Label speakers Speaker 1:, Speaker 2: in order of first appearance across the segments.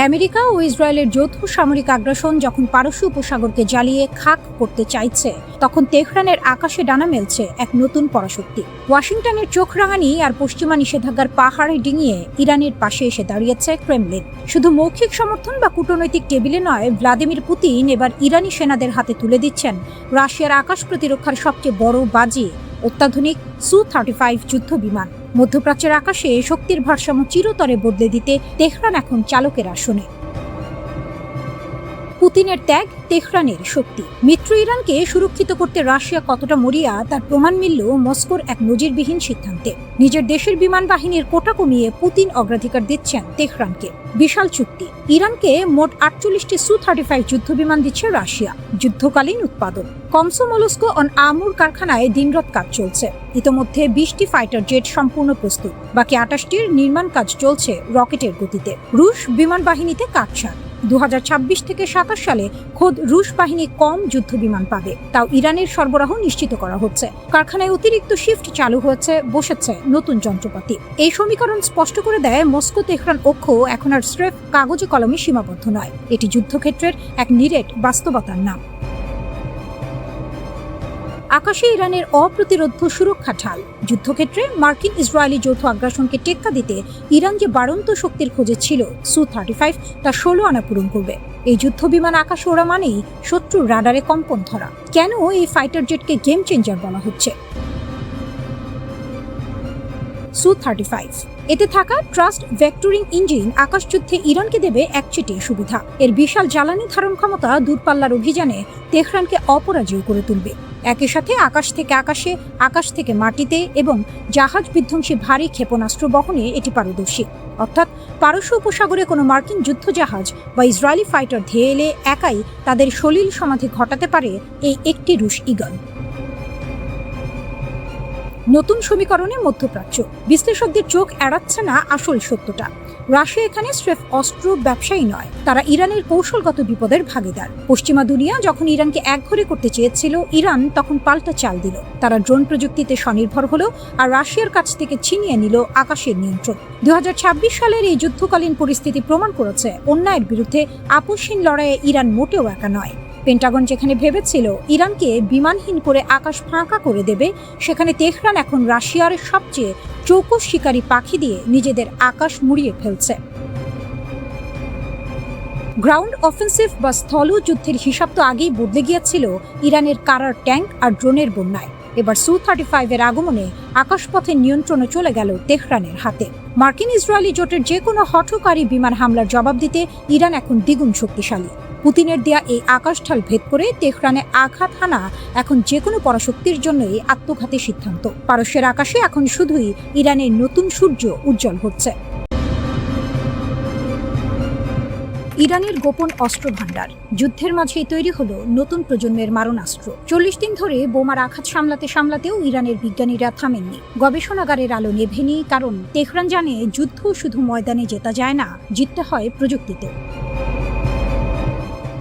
Speaker 1: America ও ইসরায়েলের যৌথ সামরিক আগ্রাসন যখন পারস্য উপসাগরকে জ্বালিয়ে খাক করতে চাইছে, তখন তেহরানের আকাশে ডানা মেলছে এক নতুন পরাশক্তি। ওয়াশিংটনের চোখ রাঙানি আর পশ্চিমা নিষেধাজ্ঞার পাহাড়ে ডিঙিয়ে ইরানের পাশে এসে দাঁড়িয়েছে ক্রেমলিন। শুধু মৌখিক সমর্থন বা কূটনৈতিক টেবিলে নয়, ভ্লাদিমির পুতিন এবার ইরানি সেনাদের হাতে তুলে দিচ্ছেন রাশিয়ার আকাশ প্রতিরক্ষার সবচেয়ে বড় বাজি, অত্যাধুনিক সু-35 যুদ্ধ বিমান। মধ্যপ্রাচ্যের আকাশে শক্তির ভারসাম্য চিরতরে বদলে দিতে তেহরান এখন চালকের আসনে। পুতিনের ত্যাগ, তেহরানের শক্তি। মিত্র ইরানকে সুরক্ষিত করতে রাশিয়া কতটা মরিয়া তার প্রমাণ মিলল মস্কোর এক নজিরবিহীন সিদ্ধান্তে। নিজের দেশের বিমান বাহিনীর কোটা কমিয়ে পুতিন অগ্রাধিকার দিচ্ছেন তেহরানকে। বিশাল চুক্তি। ইরানকে মোট 48টি সু-35 যুদ্ধ বিমান দিচ্ছে রাশিয়া, যুদ্ধকালীন উৎপাদন। কমসোমলস্ক অন আমুর কারখানায় দিনরাত কাজ চলছে। ইতোমধ্যে 20টি ফাইটার জেট সম্পূর্ণ প্রস্তুত, বাকি 28টির নির্মাণ কাজ চলছে রকেটের গতিতে। রুশ বিমান বাহিনীতে কাটছাট। 2026 থেকে 27 সালে খোদ রুশ বাহিনী কম যুদ্ধ বিমান পাবে, তাও ইরানের সরবরাহ নিশ্চিত করা হচ্ছে। কারখানায় অতিরিক্ত শিফট চালু হয়েছে, বসেছে নতুন যন্ত্রপাতি। এই সমীকরণ স্পষ্ট করে দেয় মস্কো তেহরান ঐক্য এখন আর স্রেফ কাগজে কলমে সীমাবদ্ধ নয়, এটি যুদ্ধক্ষেত্রের এক নিরেট বাস্তবতার নাম। আকাশে ইরানের অপ্রতিরোধ্য সুরক্ষা ঢাল। যুদ্ধক্ষেত্রে মার্কিন ইসরায়েলি যৌথ আগ্রাসনকে টেক্কা দিতে ইরান যে বাড়ন্ত শক্তির খোঁজে ছিল, সু-35 তা 16 আনা পূরণ করবে। এই যুদ্ধ বিমান আকাশে ওড়া মানেই শত্রুর রাডারে কম্পন ধরা। কেন এই ফাইটার জেটকে গেম চেঞ্জার বলা হচ্ছে? সু-35 এতে থাকা ট্রাস্ট ভেক্টরিং ইঞ্জিন আকাশযুদ্ধে ইরানকে দেবে একচেটিয়া সুবিধা। এর বিশাল জ্বালানি ধারণ ক্ষমতা দূরপাল্লার অভিযানে তেহরানকে অপরাজেয় করে তুলবে। একই সাথে আকাশ থেকে আকাশে, আকাশ থেকে মাটিতে এবং জাহাজ বিধ্বংসী ভারী ক্ষেপণাস্ত্র বহনে এটি পারদর্শী। অর্থাৎ পারস্য উপসাগরে কোনো মার্কিন যুদ্ধজাহাজ বা ইসরায়েলি ফাইটার ধেয়ে এলে একাই তাদের সলিল সমাধি ঘটাতে পারে এই একটি রুশ ঈগল। নতুন সমীকরণে মধ্যপ্রাচ্য। বিশ্লেষকদের চোখ এড়াচ্ছে না আসল সত্যটা। রাশিয়া এখানে স্রেফ অস্ত্র ব্যবসায়ী নয়, তারা ইরানের কৌশলগত বিপদের ভাগিদার। পশ্চিমা দুনিয়া যখন ইরানকে একঘরে করতে চেয়েছিল, ইরান তখন পাল্টা চাল দিল। তারা ড্রোন প্রযুক্তিতে স্বনির্ভর হলো আর রাশিয়ার কাছ থেকে ছিনিয়ে নিল আকাশের নিয়ন্ত্রণ। 2026 সালের এই যুদ্ধকালীন পরিস্থিতি প্রমাণ করেছে অন্যায়ের বিরুদ্ধে আপোষহীন লড়াইয়ে ইরান মোটেও একা নয়। পেন্টাগন যেখানে ভেবেছিল ইরানকে বিমানহীন করে আকাশ ফাঁকা করে দেবে, সেখানে তেহরান এখন রাশিয়ার সবচেয়ে চৌকস শিকারী পাখি দিয়ে নিজেদের আকাশ মুড়িয়ে ফেলছে। গ্রাউন্ড অফেন্সিভ বা স্থল যুদ্ধের হিসাব তো আগেই বদলে গিয়েছিল ইরানের কারার ট্যাঙ্ক আর ড্রোনের বন্যায়। এবার সু-35 এর আগমনে আকাশপথের নিয়ন্ত্রণও চলে গেল তেহরানের হাতে। মার্কিন ইসরায়েলি জোটের যে কোনো হঠকারী বিমান হামলার জবাব দিতে ইরান এখন দ্বিগুণ শক্তিশালী। পুতিনের দেয়া এই আকাশঢাল ভেদ করে তেহরানে আঘাত হানা এখন যে কোনো পরাশক্তির জন্যই আত্মঘাতী সিদ্ধান্ত। পারস্যের আকাশে এখন শুধুই ইরানের নতুন সূর্য উজ্জ্বল হচ্ছে। ইরানের গোপন অস্ত্র ভাণ্ডার। যুদ্ধের মাঝেই তৈরি হলো নতুন প্রজন্মের মারণাস্ত্র। 40 দিন ধরে বোমার আঘাত সামলাতেও ইরানের বিজ্ঞানীরা থামেননি। গবেষণাগারের আলো নেভেনি, কারণ তেহরান জানে যুদ্ধ শুধু ময়দানে জেতা যায় না, জিততে হয় প্রযুক্তিতেও।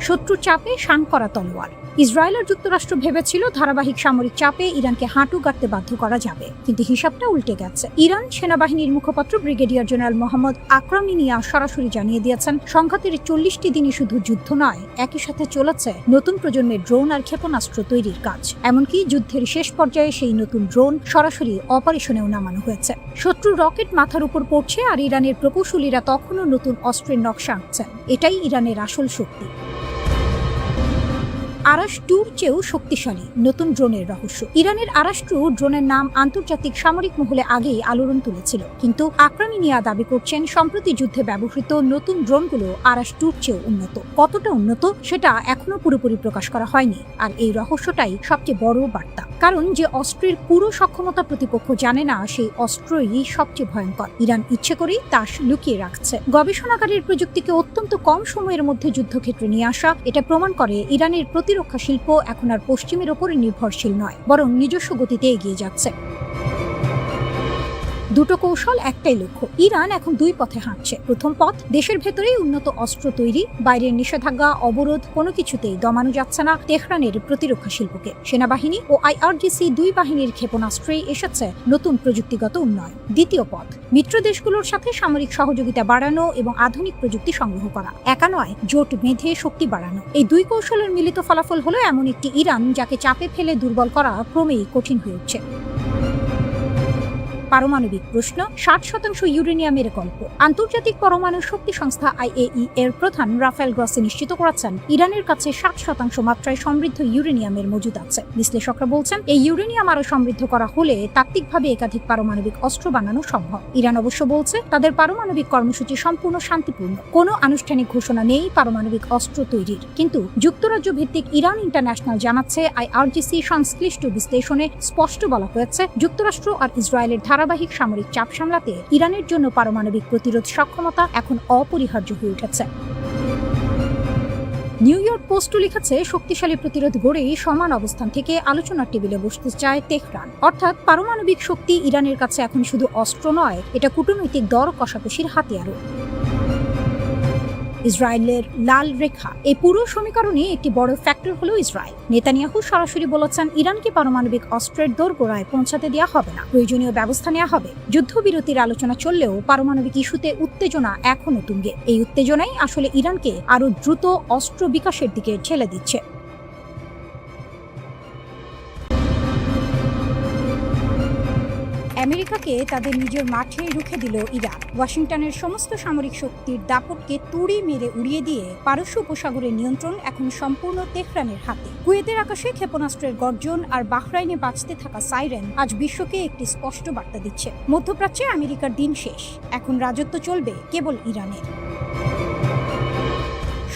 Speaker 1: শত্রুর চাপে শান করা তলোয়ার। ইসরায়েল আর যুক্তরাষ্ট্র ভেবেছিল ধারাবাহিক সামরিক চাপে ইরানকে হাঁটু গাড়তে বাধ্য করা যাবে, কিন্তু হিসাবটা উল্টে গেছে। ইরান সেনাবাহিনীর মুখপাত্র ব্রিগেডিয়ার জেনারেল মোহাম্মদ আকরামিনিয়া সরাসরি জানিয়ে দিয়েছেন, সংঘাতের 40টি দিনই শুধু যুদ্ধ নয়, একই সাথে চলেছে নতুন প্রজন্মের ড্রোন আর ক্ষেপণাস্ত্র তৈরির কাজ। এমনকি যুদ্ধের শেষ পর্যায়ে সেই নতুন ড্রোন সরাসরি অপারেশনেও নামানো হয়েছে। শত্রুর রকেট মাথার উপর পড়ছে আর ইরানের প্রকৌশলীরা তখনও নতুন অস্ত্রের নকশা আঁকছেন। এটাই ইরানের আসল শক্তি। আরাশ-2 চেয়েও শক্তিশালী নতুন ড্রোনের রহস্য। ইরানের আরাশ-2 ড্রোনের নাম আন্তর্জাতিক সামরিক মহলে আগেই আলোড়ন তুলেছিল, কিন্তু আকরামিনিয়া দাবি করছেন সম্প্রতি যুদ্ধে ব্যবহৃত নতুন ড্রোনগুলো আরাশ-2 চেয়েও উন্নত। কতটা উন্নত সেটা এখনো পুরোপুরি প্রকাশ করা হয়নি, আর এই রহস্যটাই সবচেয়ে বড় বার্তা। কারণ যে অস্ত্রের পুরো সক্ষমতা প্রতিপক্ষ জানে না, সেই অস্ত্রই সবচেয়ে ভয়ঙ্কর। ইরান ইচ্ছে করেই তা লুকিয়ে রাখছে। গবেষণাগারের প্রযুক্তিকে অত্যন্ত কম সময়ের মধ্যে যুদ্ধক্ষেত্রে নিয়ে আসা, এটা প্রমাণ করে ইরানের প্রতিরক্ষা শিল্প এখন আর পশ্চিমের ওপরে নির্ভরশীল নয়, বরং নিজস্ব গতিতে এগিয়ে যাচ্ছে। দুটো কৌশল, একটাই লক্ষ্য। ইরান এখন দুই পথে হাঁটছে। প্রথম পথ, দেশের ভেতরেই উন্নত অস্ত্র তৈরি, বাইরের নিষেধাজ্ঞা, অবরোধ কোনো কিছুতেই দমানো যাচ্ছে না তেহরানের প্রতিরক্ষা শিল্পকে। সেনাবাহিনী ও আইআরজিসি দুই বাহিনীর ক্ষেপণাস্ত্রেই এসেছে নতুন প্রযুক্তিগত উন্নয়ন। দ্বিতীয় পথ, মিত্র দেশগুলোর সাথে সামরিক সহযোগিতা বাড়ানো এবং আধুনিক প্রযুক্তি সংগ্রহ করা। একা নয়, জোট বেঁধে শক্তি বাড়ানো। এই দুই কৌশলের মিলিত ফলাফল হলো এমন একটি ইরান যাকে চাপে ফেলে দুর্বল করা ক্রমেই কঠিন হয়ে উঠছে। পারমাণবিক প্রশ্ন, 60% ইউরেনিয়ামের গল্প। আন্তর্জাতিক পরমাণু শক্তি সংস্থা আইএই এর প্রধান রাফায়েল গ্রসি নিশ্চিত করেছেন ইরানের কাছে 60% মাত্রায় সমৃদ্ধ ইউরেনিয়ামের মজুদ আছে। বিশ্লেষকরা বলছেন এই ইউরেনিয়াম আরো সমৃদ্ধ করা হলে তাত্ত্বিকভাবে একাধিক পারমাণবিক অস্ত্র বানানো সম্ভব। ইরান অবশ্য বলছে তাদের পারমাণবিক কর্মসূচি সম্পূর্ণ শান্তিপূর্ণ, কোনো আনুষ্ঠানিক ঘোষণা নেই পারমাণবিক অস্ত্র তৈরির। কিন্তু যুক্তরাজ্য ভিত্তিক ইরান ইন্টারন্যাশনাল জানাচ্ছে আইআরজিসি সংশ্লিষ্ট বিশ্লেষণে স্পষ্ট বলা হয়েছে যুক্তরাষ্ট্র আর ইসরায়েলের ধারাবাহিক সামরিক চাপ সামলাতে ইরানের জন্য পারমাণবিক প্রতিরোধ সক্ষমতা এখন অপরিহার্য হয়ে উঠেছে। নিউ ইয়র্ক পোস্টও লিখেছে শক্তিশালী প্রতিরোধ গড়েই সমান অবস্থান থেকে আলোচনার টেবিলে বসতে চায় তেহরান। অর্থাৎ পারমাণবিক শক্তি ইরানের কাছে এখন শুধু অস্ত্র নয়, এটা কূটনৈতিক দর কষাকষির হাতিয়ারও। ইসরায়েলের লাল রেখা, এই পুরো সমীকরণে একটি বড় ফ্যাক্টর হলো ইসরায়েল। নেতানিয়াহু সরাসরি বলেছেন ইরানকে পারমাণবিক অস্ত্রের দোরগোড়ায় পৌঁছাতে দেওয়া হবে না, প্রয়োজনীয় ব্যবস্থা নেওয়া হবে। যুদ্ধবিরতির আলোচনা চললেও পারমাণবিক ইস্যুতে উত্তেজনা এখনো তুঙ্গে। এই উত্তেজনাই আসলে ইরানকে আরো দ্রুত অস্ত্র বিকাশের দিকে ঠেলে দিচ্ছে। আমেরিকাকে তাদের নিজের মাঠে রুখে দিল ইরান। ওয়াশিংটনের সমস্ত সামরিক শক্তির দাপটকে তুড়ি মেরে উড়িয়ে দিয়ে পারস্য উপসাগরের নিয়ন্ত্রণ এখন সম্পূর্ণ তেহরানের হাতে। কুয়েতের আকাশে ক্ষেপণাস্ত্রের গর্জন আর বাহরাইনে বাজতে থাকা সাইরেন আজ বিশ্বকে একটি স্পষ্ট বার্তা দিচ্ছে, মধ্যপ্রাচ্যে আমেরিকার দিন শেষ, এখন রাজত্ব চলবে কেবল ইরানের।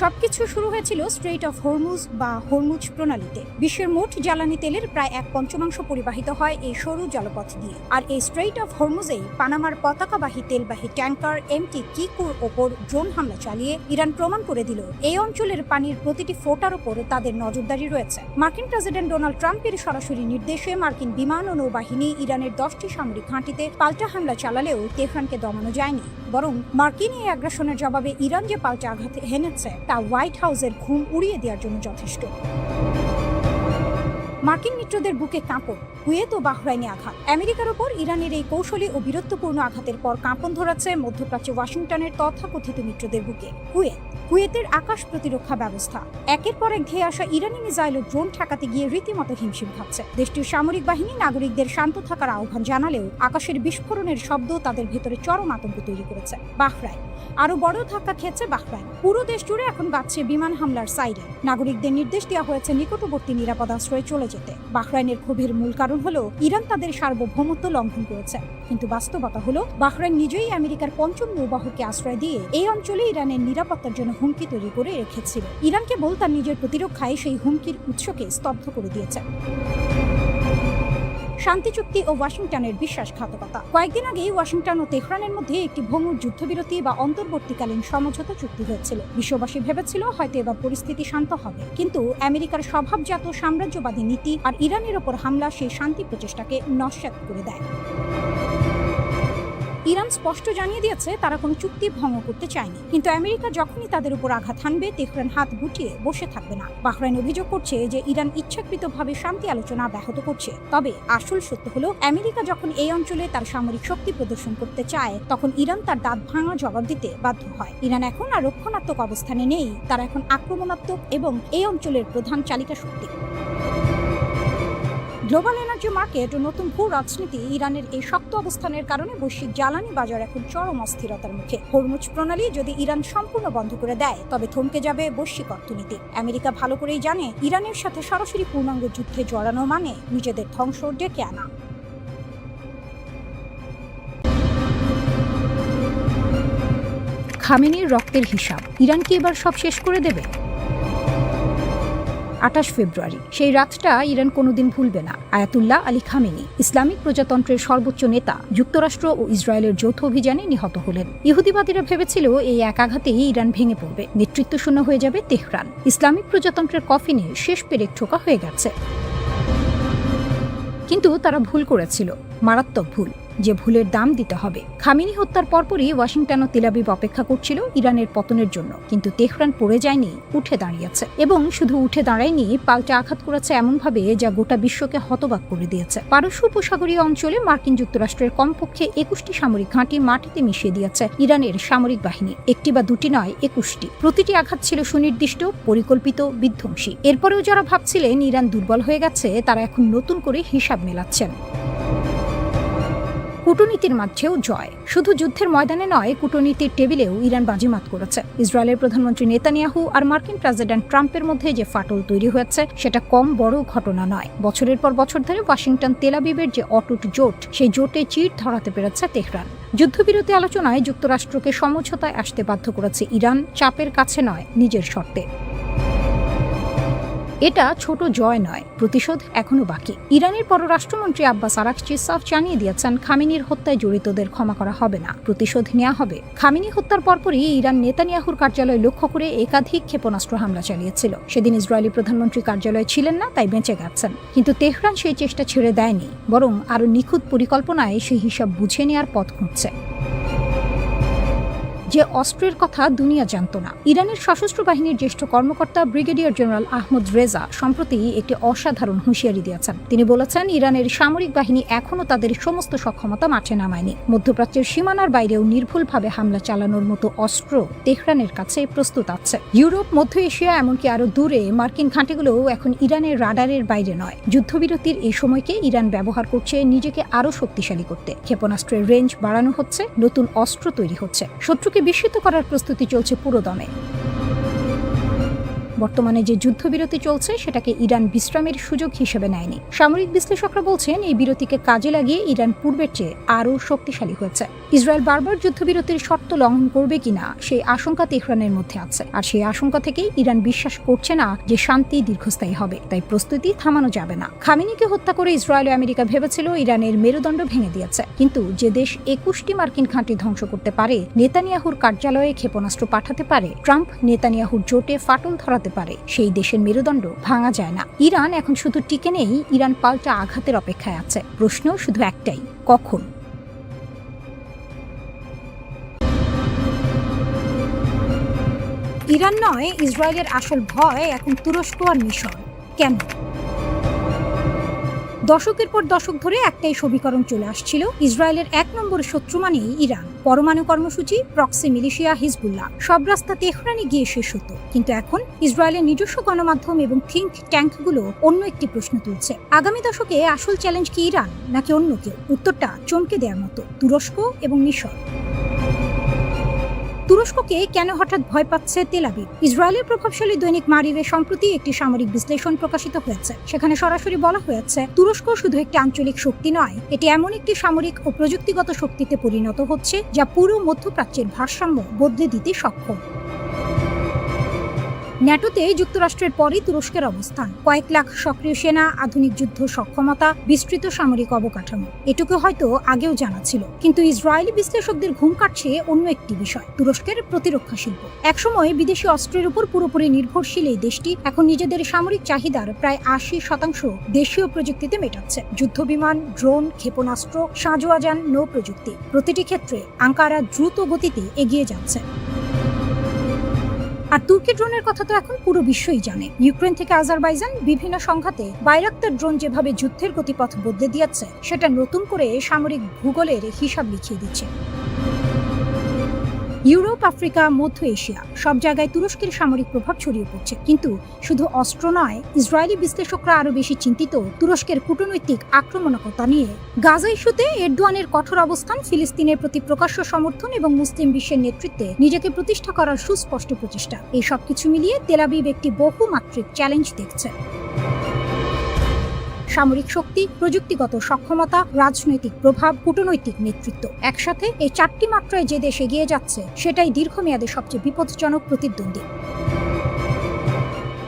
Speaker 1: সবকিছু শুরু হয়েছিল স্ট্রেইট অফ হরমুজ বা হরমুজ প্রণালীতে। বিশ্বের মোট জ্বালানি তেলের প্রায় 1/5 পরিবাহিত হয় এই সরু জলপথ দিয়ে। আর এই স্ট্রেইট অফ হরমুজেই পানামার পতাকাবাহী তেলবাহী ট্যাঙ্কার এমটি কিকুর ওপর ড্রোন হামলা চালিয়ে ইরান প্রমাণ করে দিল এই অঞ্চলের পানির প্রতিটি ফোঁটার ওপর তাদের নজরদারি রয়েছে। মার্কিন প্রেসিডেন্ট ডোনাল্ড ট্রাম্পের সরাসরি নির্দেশে মার্কিন বিমান ও নৌবাহিনী ইরানের 10টি সামরিক ঘাঁটিতে পাল্টা হামলা চালালেও তেহরানকে দমানো যায়নি, বরং মার্কিন এই আগ্রাসনের জবাবে ইরান যে পাল্টা আঘাত হেনেছে তা হোয়াইট হাউসের ঘুম উড়িয়ে দেওয়ার জন্য যথেষ্ট। মার্কিন মিত্রদের বুকে কাঁপন, কুয়েত ও বাহরাইনে আঘাত। আমেরিকার ওপর ইরানের এই কৌশলী ও বীরত্বপূর্ণ আঘাতের পর কাঁপন ধরেছে মধ্যপ্রাচ্যে ওয়াশিংটনের তথাকথিত মিত্রদের বুকে। কুয়েতের আকাশ প্রতিরক্ষা ব্যবস্থা একের পর এক ধেয়ে আসা ইরানি মিসাইল ও ড্রোন ঠেকাতে গিয়ে রীতিমতো হিমশিম খাচ্ছে। দেশটির সামরিক বাহিনী নাগরিকদের শান্ত থাকার আহ্বান জানালেও আকাশের বিস্ফোরণের শব্দ তাদের ভেতরে চরম আতঙ্ক তৈরি করেছে। বাহরাইন, আরো বড় ধাক্কা খেয়েছে বাহরাইন। পুরো দেশ জুড়ে এখন বাজছে বিমান হামলার সাইরেন। নাগরিকদের নির্দেশ দেওয়া হয়েছে নিকটবর্তী নিরাপদ আশ্রয়ে চলে যেতে। বাহরাইনের ক্ষোভের মূল কারণ হলো ইরান তাদের সার্বভৌমত্ব লঙ্ঘন করেছে। কিন্তু বাস্তবতা হলো বাহরাইন নিজেই আমেরিকার 5ম নৌবাহকে আশ্রয় দিয়ে এই অঞ্চলে ইরানের নিরাপত্তার জন্য হুমকি তৈরি করে রেখেছিল। ইরান কেবল তার নিজের প্রতিরক্ষায় সেই হুমকির উৎসকে স্তব্ধ করে দিয়েছে। শান্তি চুক্তি ও ওয়াশিংটনের বিশ্বাসঘাতকতা। কয়েকদিন আগেই ওয়াশিংটন ও তেহরানের মধ্যে একটি ভঙ্গুর যুদ্ধবিরতি বা অন্তর্বর্তীকালীন সমঝোতা চুক্তি হয়েছিল। বিশ্ববাসী ভেবেছিল হয়তো এবার পরিস্থিতি শান্ত হবে, কিন্তু আমেরিকার স্বভাবজাত সাম্রাজ্যবাদী নীতি আর ইরানের ওপর হামলা সেই শান্তি প্রচেষ্টাকে নস্যাৎ করে দেয়। ইরান স্পষ্ট জানিয়ে দিয়েছে তারা কোনো চুক্তি ভঙ্গ করতে চায়নি, কিন্তু আমেরিকা যখনই তাদের উপর আঘাত হানবে তেহরান হাত গুটিয়ে বসে থাকবে না। বাহরাইন অভিযোগ করছে যে ইরান ইচ্ছাকৃতভাবে শান্তি আলোচনা ব্যাহত করছে। তবে আসল সত্য হলো আমেরিকা যখন এই অঞ্চলে তার সামরিক শক্তি প্রদর্শন করতে চায় তখন ইরান তার দাঁত ভাঙা জবাব দিতে বাধ্য হয়। ইরান এখন আর রক্ষণাত্মক অবস্থানে নেই, তারা এখন আক্রমণাত্মক এবং এই অঞ্চলের প্রধান চালিকা শক্তি। গ্লোবাল এনার্জি মার্কেট ও নতুন ভূ রাজনীতি ইরানের এই শক্ত অবস্থানের কারণে বৈশ্বিক জ্বালানি বাজার এখন চরম অস্থিরতার মুখে। হরমুজ প্রণালী যদি ইরান সম্পূর্ণ বন্ধ করে দেয় তবে থমকে যাবে বৈশ্বিক অর্থনীতি। আমেরিকা ভালো করেই জানে ইরানের সাথে সরাসরি পূর্ণাঙ্গ যুদ্ধে জড়ানো মানে নিজেদের ধ্বংস ডেকে আনা। খামেনির রক্তের হিসাব, ইরান কি এবার সব শেষ করে দেবে? 28 ফেব্রুয়ারি, সেই রাতটা ইরান কোনোদিন ভুলবে না। আয়াতুল্লাহ আলী খামেনি, ইসলামিক প্রজাতন্ত্রের সর্বোচ্চ নেতা, যুক্তরাষ্ট্র ও ইসরায়েলের যৌথ অভিযানে নিহত হলেন। ইহুদিবাদীরা ভেবেছিল এই এক আঘাতেই ইরান ভেঙে পড়বে, নেতৃত্ব শূন্য হয়ে যাবে তেহরান। ইসলামিক প্রজাতন্ত্রের কফিনে শেষ পেরেক ঠোকা হয়ে গেছে। কিন্তু তারা ভুল করেছিল, মারাত্মক ভুল। যে ভুলের দাম দিতে হবে। খামেনি হত্যার পরপরই ওয়াশিংটন ও তেল আবিব অপেক্ষা করছিল ইরানের পতনের জন্য, কিন্তু তেহরান পড়ে যায়নি, উঠে দাঁড়িয়েছে। এবং শুধু উঠে দাঁড়ায়নি, পাল্টা আঘাত করেছে এমনভাবে যা গোটা বিশ্বকে হতবাক করে দিয়েছে। পারস্য উপসাগরীয় অঞ্চলে মার্কিন যুক্তরাষ্ট্রের কমপক্ষে 21টি সামরিক ঘাঁটি মাটিতে মিশিয়ে দিয়েছে ইরানের সামরিক বাহিনী। একটি বা দুটি নয়, 21টি। প্রতিটি আঘাত ছিল সুনির্দিষ্ট, পরিকল্পিত, বিধ্বংসী। এরপরেও যারা ভাবছিলেন ইরান দুর্বল হয়ে গেছে, তারা এখন নতুন করে হিসাব মেলাচ্ছেন। কূটনীতির মাঝেও জয়। শুধু যুদ্ধের ময়দানে নয়, কূটনীতির টেবিলেও ইরান বাজিমাত করেছে। ইসরায়েলের প্রধানমন্ত্রী নেতানিয়াহু আর মার্কিন প্রেসিডেন্ট ট্রাম্পের মধ্যে যে ফাটল তৈরি হয়েছে, সেটা কম বড় ঘটনা নয়। বছরের পর বছর ধরে ওয়াশিংটন তেল আবিবের যে অটুট জোট, সেই জোটে চির ধরাতে পেরেছে তেহরান। যুদ্ধবিরতি আলোচনায় যুক্তরাষ্ট্রকে সমঝোতায় আসতে বাধ্য করেছে ইরান, চাপের কাছে নয়, নিজের শর্তে। এটা ছোট জয় নয়, প্রতিশোধ এখনো বাকি। ইরানের পররাষ্ট্রমন্ত্রী আব্বাস আরাকচি সাফ জানিয়ে দিয়েছেন, খামেনির হত্যায় জড়িতদের ক্ষমা করা হবে না, প্রতিশোধ নেওয়া হবে। খামেনি হত্যার পরপরই ইরান নেতানিয়াহুর কার্যালয় লক্ষ্য করে একাধিক ক্ষেপণাস্ত্র হামলা চালিয়েছিল। সেদিন ইসরায়েলি প্রধানমন্ত্রী কার্যালয়ে ছিলেন না, তাই বেঁচে গেছেন। কিন্তু তেহরান সেই চেষ্টা ছেড়ে দেয়নি, বরং আরও নিখুঁত পরিকল্পনায় সেই হিসাব বুঝে নেওয়ার পথ খুঁজছে। যে অস্ত্রের কথা দুনিয়া জানত না। ইরানের সশস্ত্র বাহিনীর জ্যেষ্ঠ কর্মকর্তা ব্রিগেডিয়ার জেনারেল আহমদ রেজা সম্প্রতি একটি অসাধারণ হুঁশিয়ারি দিয়েছেন। তিনি বলেছেন, ইরানের সামরিক বাহিনী এখনও তাদের সমস্ত সক্ষমতা মাঠে নামায়নি। মধ্যপ্রাচ্যের সীমানার বাইরেও নির্ভুলভাবে হামলা চালানোর মতো অস্ত্র তেহরানের কাছে প্রস্তুত আছে। ইউরোপ, মধ্য এশিয়া, এমনকি আরও দূরে মার্কিন ঘাঁটিগুলোও এখন ইরানের রাডারের বাইরে নয়। যুদ্ধবিরতির এই সময়কে ইরান ব্যবহার করছে নিজেকে আরও শক্তিশালী করতে। ক্ষেপণাস্ত্রের রেঞ্জ বাড়ানো হচ্ছে, নতুন অস্ত্র তৈরি হচ্ছে, শত্রুকে বিস্মিত করার প্রস্তুতি চলছে পুরোদমে। বর্তমানে যে যুদ্ধবিরতি চলছে, সেটাকে ইরান বিশ্রামের সুযোগ হিসেবে নেয়নি। সামরিক বিশ্লেষকরা বলছেন, এই বিরতিকে কাজে লাগিয়ে ইরান পূর্বের চেয়ে আরও শক্তিশালী হয়েছে। ইসরায়েল বারবার যুদ্ধবিরতির শর্ত লঙ্ঘন করবে কিনা, সেই আশঙ্কা তেহরানের মধ্যে আছে। আর সেই আশঙ্কা থেকেই ইরান বিশ্বাস করছে না যে শান্তি দীর্ঘস্থায়ী হবে, তাই প্রস্তুতি থামানো যাবে না। খামেনিকে হত্যা করে ইসরায়েল ও আমেরিকা ভেবেছিল ইরানের মেরুদণ্ড ভেঙে দিয়েছে, কিন্তু যে দেশ 21টি মার্কিন ঘাঁটি ধ্বংস করতে পারে, নেতানিয়াহুর কার্যালয়ে ক্ষেপণাস্ত্র পাঠাতে পারে, ট্রাম্প নেতানিয়াহুর জোটে ফাটল ধরাতে পারে, সেই দেশের মেরুদণ্ড ভাঙা যায় না। ইরান এখন শুধু টিকে নেই, ইরান পাল্টা আঘাতের অপেক্ষায় আছে। প্রশ্ন শুধু একটাই, কখন? ইরান নয়, ইসরায়েলের আসল ভয় এখন তুরস্ক আর মিশর। কেন? দশকের পর দশক ধরে একটাই সমীকরণ চলে আসছিল, ইসরায়েলের 1 নম্বর শত্রু মানেই ইরান। পরমাণু কর্মসূচি, প্রক্সি মিলিশিয়া, হিজবুল্লাহ, সব রাস্তা তেহরানে গিয়ে শেষ হতো। কিন্তু এখন ইসরায়েলের নিজস্ব গণমাধ্যম এবং থিঙ্ক ট্যাঙ্কগুলো অন্য একটি প্রশ্ন তুলছে। আগামী দশকে আসল চ্যালেঞ্জ কি ইরান নাকি অন্য কেউ? উত্তরটা চমকে দেওয়ার মতো, তুরস্ক এবং মিশর। তুরস্ককে কেন হঠাৎ ভয় পাচ্ছে তেল আবিব? ইসরায়েলের প্রভাবশালী দৈনিক মারিভে সম্প্রতি একটি সামরিক বিশ্লেষণ প্রকাশিত হয়েছে। সেখানে সরাসরি বলা হয়েছে, তুরস্ক শুধু একটি আঞ্চলিক শক্তি নয়, এটি এমন একটি সামরিক ও প্রযুক্তিগত শক্তিতে পরিণত হচ্ছে যা পুরো মধ্যপ্রাচ্যের ভারসাম্য বদলে দিতে সক্ষম। ন্যাটোতে যুক্তরাষ্ট্রের পরই তুরস্কের অবস্থান। কয়েক লাখ সক্রিয় সেনা, আধুনিক যুদ্ধ সক্ষমতা, বিস্তৃত সামরিক অবকাঠামো, এটুকু হয়তো আগেও জানা ছিল। কিন্তু ইসরায়েলি বিশ্লেষকদের ঘুম কাটছে অন্য একটি বিষয়, তুরস্কের প্রতিরক্ষা শিল্প। একসময় বিদেশি অস্ত্রের উপর পুরোপুরি নির্ভরশীল এই দেশটি এখন নিজেদের সামরিক চাহিদার প্রায় 80% দেশীয় প্রযুক্তিতে মেটাচ্ছে। যুদ্ধবিমান, ড্রোন, ক্ষেপণাস্ত্র, সাঁজোয়াজান, নৌ প্রযুক্তি, প্রতিটি ক্ষেত্রে আঙ্কারা দ্রুত গতিতে এগিয়ে যাচ্ছে। আর তুর্কি ড্রোনের কথা তো এখন পুরো বিশ্বই জানে। ইউক্রেন থেকে আজারবাইজান, বিভিন্ন সংঘাতে বাইরাক্তার ড্রোন যেভাবে যুদ্ধের গতিপথ বদলে দিয়েছে, সেটা নতুন করে সামরিক ভূগোলের হিসাব লিখিয়ে দিচ্ছে। ইউরোপ, আফ্রিকা, মধ্য এশিয়া, সব জায়গায় তুরস্কের সামরিক প্রভাব ছড়িয়ে পড়ছে। কিন্তু শুধু অস্ত্র নয়, ইসরায়েলি বিশ্লেষকরা আরো বেশি চিন্তিত তুরস্কের কূটনৈতিক আক্রমণাত্মকতা নিয়ে। গাজা ইস্যুতে এরদোয়ানের কঠোর অবস্থান, ফিলিস্তিনের প্রতি প্রকাশ্য সমর্থন এবং মুসলিম বিশ্বের নেতৃত্বে নিজেকে প্রতিষ্ঠা করার সুস্পষ্ট প্রচেষ্টা, এই সবকিছু মিলিয়ে তেল আবিব একটি বহুমাত্রিক চ্যালেঞ্জ দেখছে। সামরিক শক্তি, প্রযুক্তিগত সক্ষমতা, রাজনৈতিক প্রভাব, কূটনৈতিক নেতৃত্ব, একসাথে এই 4টি মাত্রায় যে দেশ এগিয়ে যাচ্ছে, সেটাই দীর্ঘমেয়াদে সবচেয়ে বিপজ্জনক প্রতিদ্বন্দ্বী।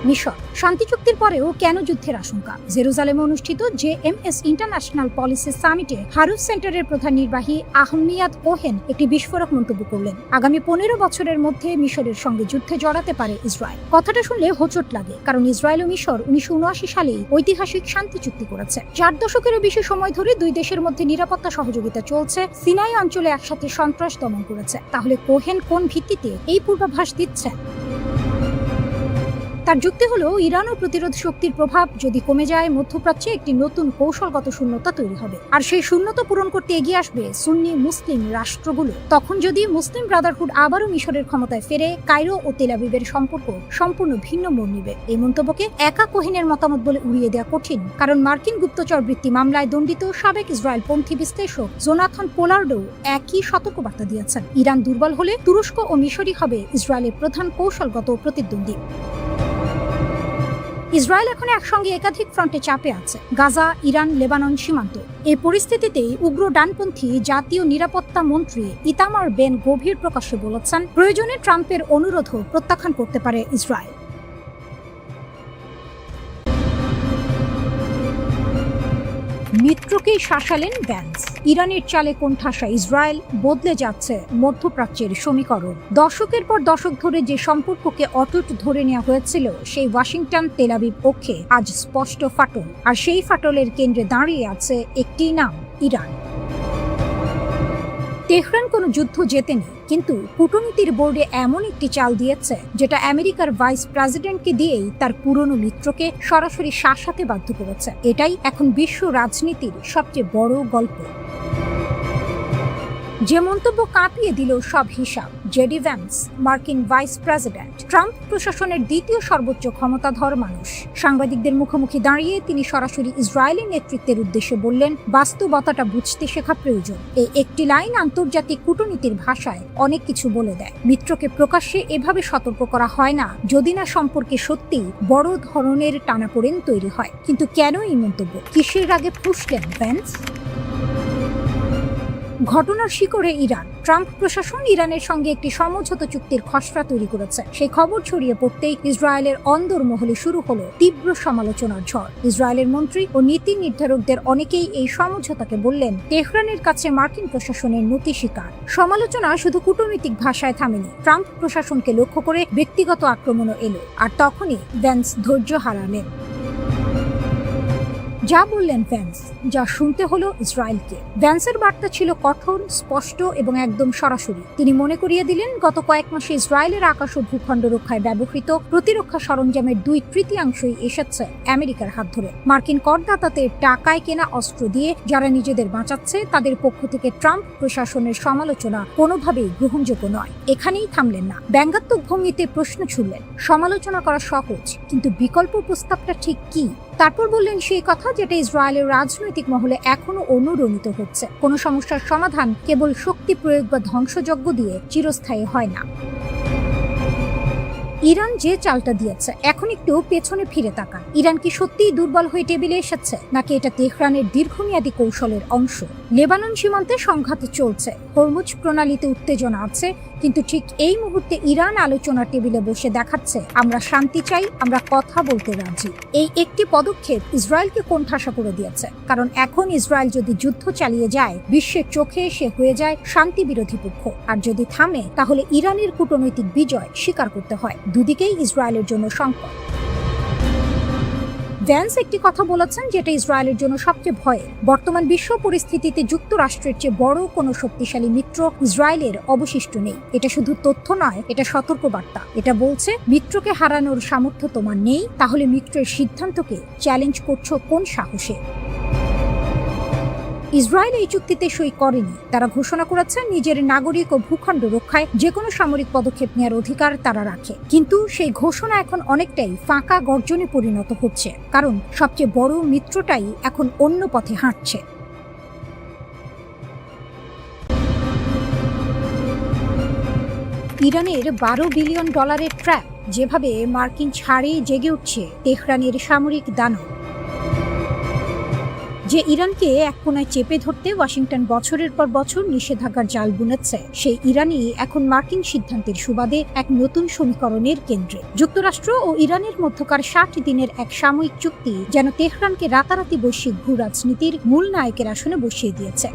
Speaker 1: মিশর শান্তি চুক্তির পরেও কেন যুদ্ধের আশঙ্কা? জেরুজালেমে অনুষ্ঠিত JMS ইন্টারন্যাশনাল পলিসি সামিটে হারুফ সেন্টারের প্রধান নির্বাহী আহমিয়াদ কোহেন একটি বিস্ফোরক মন্তব্য করলেন। আগামী 15 বছরের মধ্যে মিশরের সঙ্গে যুদ্ধে জড়াতে পারে ইসরায়েল। কথাটা শুনলে হোঁচট লাগে, কারণ ইসরায়েল ও মিশর 1979 সালেই ঐতিহাসিক শান্তি চুক্তি করেছে। 4 দশকেরও বেশি সময় ধরে দুই দেশের মধ্যে নিরাপত্তা সহযোগিতা চলছে, সিনাই অঞ্চলে একসাথে সন্ত্রাস দমন করেছে। তাহলে কোহেন কোন ভিত্তিতে এই পূর্বাভাস দিচ্ছেন? তার যুক্তি হলো, ইরান ও প্রতিরোধ শক্তির প্রভাব যদি কমে যায়, মধ্যপ্রাচ্যে একটি নতুন কৌশলগত শূন্যতা তৈরি হবে, আর সেই শূন্যতা পূরণ করতে এগিয়ে আসবে সুন্নি মুসলিম রাষ্ট্রগুলো। তখন যদি মুসলিম ব্রাদারহুড আবারও মিশরের ক্ষমতায় ফেরে, কায়রো ও তেল আবিবের সম্পর্ক সম্পূর্ণ ভিন্ন মোড় নেবে। এই মন্তব্যকে একা কোহেনের মতামত বলে উড়িয়ে দেওয়া কঠিন, কারণ মার্কিন গুপ্তচর বৃত্তি মামলায় দণ্ডিত সাবেক ইসরায়েলপন্থী বিশ্লেষক জোনাথন পোলার্ডও একই সতর্কবার্তা দিয়েছেন। ইরান দুর্বল হলে তুরস্ক ও মিশরই হবে ইসরায়েলের প্রধান কৌশলগত প্রতিদ্বন্দ্বী। ইসরায়েল এখন একসঙ্গে একাধিক ফ্রন্টে চাপে আছে, গাজা, ইরান, লেবানন সীমান্ত। এই পরিস্থিতিতেই উগ্র ডানপন্থী জাতীয় নিরাপত্তা মন্ত্রী ইতামার বেন গভীর প্রকাশ্যে বলেছেন, প্রয়োজনে ট্রাম্পের অনুরোধও প্রত্যাখ্যান করতে পারে ইসরায়েল। মিত্রকেই শাসালেন ভ্যান্স। ইরানের চালে কোণঠাসা ইসরায়েল, বদলে যাচ্ছে মধ্যপ্রাচ্যের সমীকরণ। দশকের পর দশক ধরে যে সম্পর্ককে অটুট ধরে নেওয়া হয়েছিল, সেই ওয়াশিংটন তেল আবিব পক্ষে আজ স্পষ্ট ফাটল। আর সেই ফাটলের কেন্দ্রে দাঁড়িয়ে আছে একটি নাম, ইরান। তেহরান কোনো যুদ্ধ জেতেনি, কিন্তু কূটনীতির বোর্ডে এমন একটি চাল দিয়েছে যেটা আমেরিকার ভাইস প্রেসিডেন্টকে দিয়েই তার পুরনো মিত্রকে সরাসরি শাসাতে বাধ্য করেছে। এটাই এখন বিশ্ব রাজনীতির সবচেয়ে বড় গল্প। যে মন্তব্য কাঁপিয়ে দিল সব হিসাব, জেডি ভ্যান্স, মার্কিন ভাইস প্রেসিডেন্ট, ট্রাম্প প্রশাসনের দ্বিতীয় সর্বোচ্চ ক্ষমতাধর মানুষ। সাংবাদিকদের মুখোমুখি দাঁড়িয়ে তিনি সরাসরি ইসরায়েলের নেতৃত্বের উদ্দেশ্যে বললেন, বাস্তবতাটা বুঝতে শেখা প্রয়োজন। এই একটি লাইন আন্তর্জাতিক কূটনীতির ভাষায় অনেক কিছু বলে দেয়। মিত্রকে প্রকাশ্যে এভাবে সতর্ক করা হয় না যদি না সম্পর্কে সত্যি বড় ধরনের টানাপোড়েন তৈরি হয়। কিন্তু কেন এই মন্তব্য? কিসের আগে ফুঁসলেন ভ্যান্স? ঘটনার শিকড়ে ইরান। ট্রাম্প প্রশাসন ইরানের সঙ্গে একটি সমঝোতা চুক্তির খসড়া তৈরি করেছে। সেই খবর ছড়িয়ে পড়তেই ইসরায়েলের অন্দরমহলে শুরু হলো তীব্র সমালোচনার ঝড়। ইসরায়েলের মন্ত্রী ও নীতি নির্ধারকদের অনেকেই এই সমঝোতাকে বললেন তেহরানের কাছে মার্কিন প্রশাসনের নতি স্বীকার। সমালোচনা শুধু কূটনৈতিক ভাষায় থামেনি, ট্রাম্প প্রশাসনকে লক্ষ্য করে ব্যক্তিগত আক্রমণও এলো। আর তখনই ভ্যান্স ধৈর্য হারালেন। যা বললেন ভ্যান্স, যা শুনতে হলো ইসরায়েলকে। ভ্যান্সের বার্তা ছিল কঠোর, স্পষ্ট এবং একদম সরাসরি। তিনি মনে করিয়ে দিলেন, গত কয়েক মাসে ইসরায়েলের আকাশ ও ভূখণ্ড রক্ষায় ব্যবহৃত প্রতিরক্ষা সরঞ্জামের 2/3 এসেছে আমেরিকার হাত ধরে। মার্কিন করদাতাদের টাকায় কেনা অস্ত্র দিয়ে যারা নিজেদের বাঁচাচ্ছে, তাদের পক্ষ থেকে ট্রাম্প প্রশাসনের সমালোচনা কোনোভাবেই গ্রহণযোগ্য নয়। এখানেই থামলেন না, ব্যঙ্গাত্মক ভঙ্গিতে প্রশ্ন ছুড়লেন। সমালোচনা করা সহজ, কিন্তু বিকল্প প্রস্তাবটা ঠিক কি? তারপর বললেন সেই কথা যেটা ইসরায়েলের রাজনৈতিক মহলে এখনো অনুরণিত হচ্ছে, কোনো সমস্যার সমাধান কেবল শক্তি প্রয়োগ বা ধ্বংসযজ্ঞ দিয়ে চিরস্থায়ী হয় না। ইরান যে চালটা দিয়েছে, এখন একটু পেছনে ফিরে তাকান। ইরান কি সত্যিই দুর্বল হয়ে টেবিলে এসেছে, নাকি এটা তেহরানের দীর্ঘমেয়াদী কৌশলের অংশ? লেবানন সীমান্তে সংঘাত চলছে, হরমুজ প্রণালীতে উত্তেজনা আছে, কিন্তু ঠিক এই মুহূর্তে ইরান আলোচনার টেবিলে বসে দেখাচ্ছে, আমরা শান্তি চাই, আমরা কথা বলতে রাজি। এই একটি পদক্ষেপ ইসরায়েলকে কোণঠাসা করে দিয়েছে, কারণ এখন ইসরায়েল যদি যুদ্ধ চালিয়ে যায়, বিশ্বের চোখে সে হয়ে যায় শান্তি বিরোধী পক্ষ। আর যদি থামে, তাহলে ইরানের কূটনৈতিক বিজয় স্বীকার করতে হয়। দুদিকেই ইসরায়েলের জন্য সংকট। ভ্যান্স একটি কথা বলেছেন যেটা ইসরায়েলের জন্য সবচেয়ে ভয়ের। বর্তমান বিশ্ব পরিস্থিতিতে যুক্তরাষ্ট্রের চেয়ে বড় কোনো শক্তিশালী মিত্র ইসরায়েলের অবশিষ্ট নেই। এটা শুধু তথ্য নয়, এটা সতর্কবার্তা। এটা বলছে, মিত্রকে হারানোর সামর্থ্য তোমার নেই, তাহলে মিত্রের সিদ্ধান্তকে চ্যালেঞ্জ করছো কোন সাহসে? ইসরায়েল এই চুক্তিতে সই করেনি। তারা ঘোষণা করেছে নিজের নাগরিক ও ভূখণ্ড রক্ষায় যে কোনো সামরিক পদক্ষেপ নেওয়ার অধিকার তারা রাখে। কিন্তু সেই ঘোষণা এখন অনেকটাই ফাঁকা গর্জনে পরিণত হচ্ছে, কারণ সবচেয়ে বড় মিত্রটাই এখন অন্য পথে হাঁটছে। ইরানের $12 বিলিয়ন ট্র্যাপ, যেভাবে মার্কিন ছাড়েই জেগে উঠছে তেহরানের সামরিক দানব। যে ইরানকে এক কোনায় চেপে ধরতে ওয়াশিংটন বছরের পর বছর নিষেধাজ্ঞার জাল বুনেছে, সেই ইরানই এখন মার্কিন সিদ্ধান্তের সুবাদে এক নতুন সমীকরণের কেন্দ্রে। যুক্তরাষ্ট্র ও ইরানের মধ্যকার 60 দিনের এক সাময়িক চুক্তি যেন তেহরানকে রাতারাতি বৈশ্বিক ভূ রাজনীতির মূল নায়কের আসনে বসিয়ে দিয়েছে।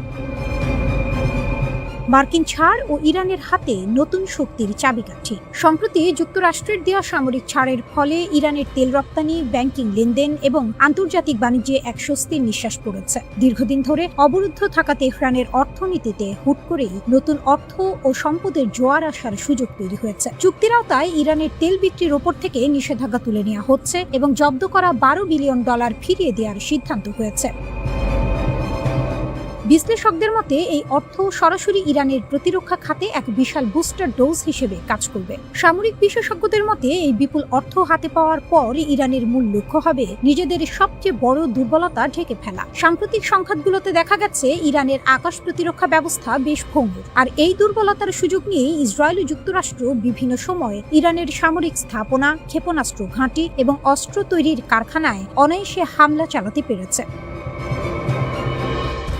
Speaker 1: মার্কিন ছাড় ও ইরানের হাতে নতুন শক্তির চাবিকাঠি। সম্প্রতি যুক্তরাষ্ট্রের দেওয়া সামরিক ছাড়ের ফলে ইরানের তেল রপ্তানি, ব্যাংকিং লেনদেন এবং আন্তর্জাতিক বাণিজ্যে এক স্বস্তির নিঃশ্বাস পড়েছে। দীর্ঘদিন ধরে অবরুদ্ধ থাকা তেহরানের অর্থনীতিতে হুট করেই নতুন অর্থ ও সম্পদের জোয়ার আসার সুযোগ তৈরি হয়েছে। চুক্তির আওতায় ইরানের তেল বিক্রির ওপর থেকে নিষেধাজ্ঞা তুলে নেওয়া হচ্ছে এবং জব্দ করা $12 বিলিয়ন ফিরিয়ে দেওয়ার সিদ্ধান্ত হয়েছে। বিশ্লেষকদের মতে এই অর্থ সরাসরি ইরানের প্রতিরক্ষা খাতে এক বিশাল বুস্টার ডোজ হিসেবে কাজ করবে। সামরিক বিশেষজ্ঞদের মতে এই বিপুল অর্থ হাতে পাওয়ার পর ইরানের মূল লক্ষ্য হবে নিজেদের সবচেয়ে বড় দুর্বলতা ঢেকে ফেলা। সাম্প্রতিক সংঘাতগুলোতে দেখা গেছে ইরানের আকাশ প্রতিরক্ষা ব্যবস্থা বেশ ভঙ্গুর, আর এই দুর্বলতার সুযোগ নিয়ে ইসরায়েল ও যুক্তরাষ্ট্র বিভিন্ন সময় ইরানের সামরিক স্থাপনা, ক্ষেপণাস্ত্র ঘাঁটি এবং অস্ত্র তৈরির কারখানায় অনায়াসে হামলা চালাতে পেরেছে।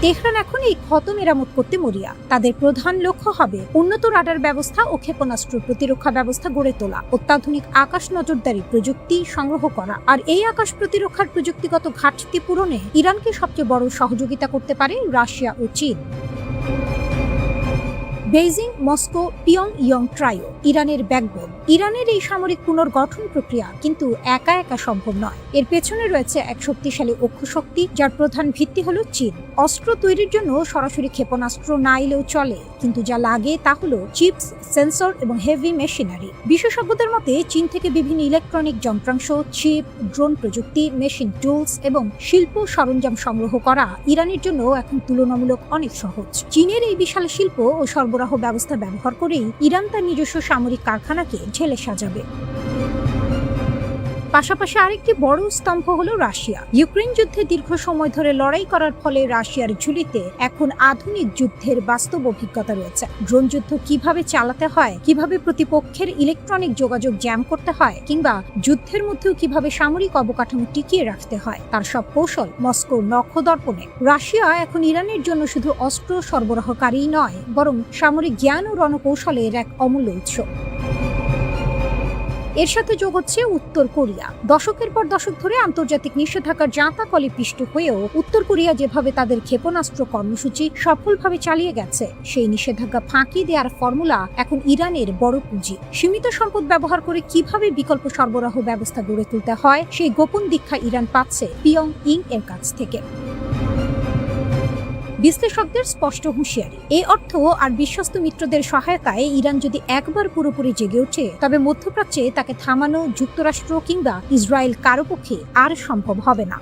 Speaker 1: তেহরান এখন এই ক্ষত মেরামত করতে মরিয়া। তাদের প্রধান লক্ষ্য হবে উন্নত রাডার ব্যবস্থা ও ক্ষেপণাস্ত্র প্রতিরক্ষা ব্যবস্থা গড়ে তোলা, অত্যাধুনিক আকাশ নজরদারি প্রযুক্তি সংগ্রহ করা, আর এই আকাশ প্রতিরক্ষার প্রযুক্তিগত ঘাটতি পূরণে ইরানকে সবচেয়ে বড় সহযোগিতা করতে পারে রাশিয়া ও চীন। বেইজিং, মস্কো, পিয়ংইয়ং ট্রাইও ইরানের ব্যাকবোন। ইরানের এই সামরিক পুনর্গঠন প্রক্রিয়া কিন্তু একা একা সম্ভব নয়। এর পেছনে রয়েছে এক শক্তিশালী অক্ষশক্তি, যার প্রধান ভিত্তি হলো চীন। অস্ত্র তৈরির জন্য সরাসরি ক্ষেপণাস্ত্র না এলেও চলে, কিন্তু যা লাগে তা হলো চিপস, সেন্সর এবং হেভি মেশিনারি। বিশেষজ্ঞদের মতে চীন থেকে বিভিন্ন ইলেকট্রনিক যন্ত্রাংশ, চিপ, ড্রোন প্রযুক্তি, মেশিন টুলস এবং শিল্প সরঞ্জাম সংগ্রহ করা ইরানের জন্য এখন তুলনামূলক অনেক সহজ। চীনের এই বিশাল শিল্প ও সরবরাহ ব্যবস্থা ব্যবহার করেই ইরান তার নিজস্ব সামরিক কারখানাকে ঢেলে সাজাবে। পাশাপাশি আরেকটি বড় স্তম্ভ হলো রাশিয়া। ইউক্রেন যুদ্ধে দীর্ঘ সময় ধরে লড়াই করার ফলে রাশিয়ার ঝুলিতে এখন আধুনিক যুদ্ধের বাস্তব অভিজ্ঞতা রয়েছে। ড্রোন যুদ্ধ কিভাবে চালাতে হয়, কিভাবে প্রতিপক্ষের ইলেকট্রনিক যোগাযোগ জ্যাম করতে হয়, কিংবা যুদ্ধের মধ্যেও কিভাবে সামরিক অবকাঠামো টিকিয়ে রাখতে হয়, তার সব কৌশল মস্কোর নখদর্পণে। রাশিয়া এখন ইরানের জন্য শুধু অস্ত্র সরবরাহকারী নয়, বরং সামরিক জ্ঞান ও রণকৌশলের এক অমূল্য উৎস। এর সাথে যোগ হচ্ছে উত্তর কোরিয়া। দশকের পর দশক ধরে আন্তর্জাতিক নিষেধাজ্ঞার জাঁতাকলে পিষ্ট হয়েও উত্তর কোরিয়া যেভাবে তাদের ক্ষেপণাস্ত্র কর্মসূচি সফলভাবে চালিয়ে গেছে, সেই নিষেধাজ্ঞা ফাঁকি দেওয়ার ফর্মুলা এখন ইরানের বড় পুঁজি। সীমিত সম্পদ ব্যবহার করে কিভাবে বিকল্প সরবরাহ ব্যবস্থা গড়ে তুলতে হয়, সেই গোপন দীক্ষা ইরান পাচ্ছে পিয়ংইয়ং এর কাছ থেকে। বিশ্লেষকদের স্পষ্ট হুঁশিয়ারি, এই অর্থ আর বিশ্বস্ত মিত্রদের সহায়তায় ইরান যদি একবার পুরোপুরি জেগে ওঠে, তবে মধ্যপ্রাচ্যে তাকে থামানো যুক্তরাষ্ট্র কিংবা ইসরায়েল কারো পক্ষে আর সম্ভব হবে না।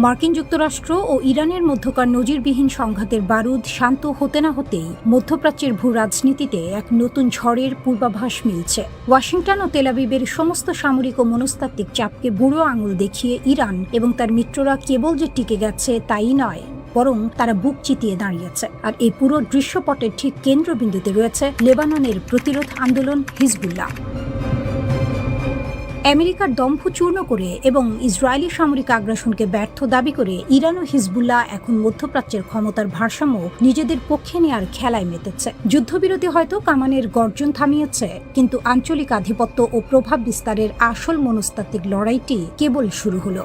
Speaker 1: মার্কিন যুক্তরাষ্ট্র ও ইরানের মধ্যকার নজিরবিহীন সংঘাতের বারুদ শান্ত হতে না হতেই মধ্যপ্রাচ্যের ভূ রাজনীতিতে এক নতুন ঝড়ের পূর্বাভাস মিলছে। ওয়াশিংটন ও তেল আবিবের সমস্ত সামরিক ও মনস্তাত্ত্বিক চাপকে বুড়ো আঙুল দেখিয়ে ইরান এবং তার মিত্ররা কেবল যে টিকে গেছে তাই নয়, বরং তারা বুক চিতিয়ে দাঁড়িয়েছে। আর এই পুরো দৃশ্যপটের ঠিক কেন্দ্রবিন্দুতে রয়েছে লেবাননের প্রতিরোধ আন্দোলন হিজবুল্লাহ। আমেরিকার দম্ভ চূর্ণ করে এবং ইসরায়েলি সামরিক আগ্রাসনকে ব্যর্থ দাবি করে ইরান ও হিজবুল্লাহ এখন মধ্যপ্রাচ্যের ক্ষমতার ভারসাম্য নিজেদের পক্ষে নেয়ার খেলায় মেতেছে। যুদ্ধবিরতি হয়তো কামানের গর্জন থামিয়েছে, কিন্তু আঞ্চলিক আধিপত্য ও প্রভাব বিস্তারের আসল মনস্তাত্ত্বিক লড়াইটি কেবল শুরু হলো।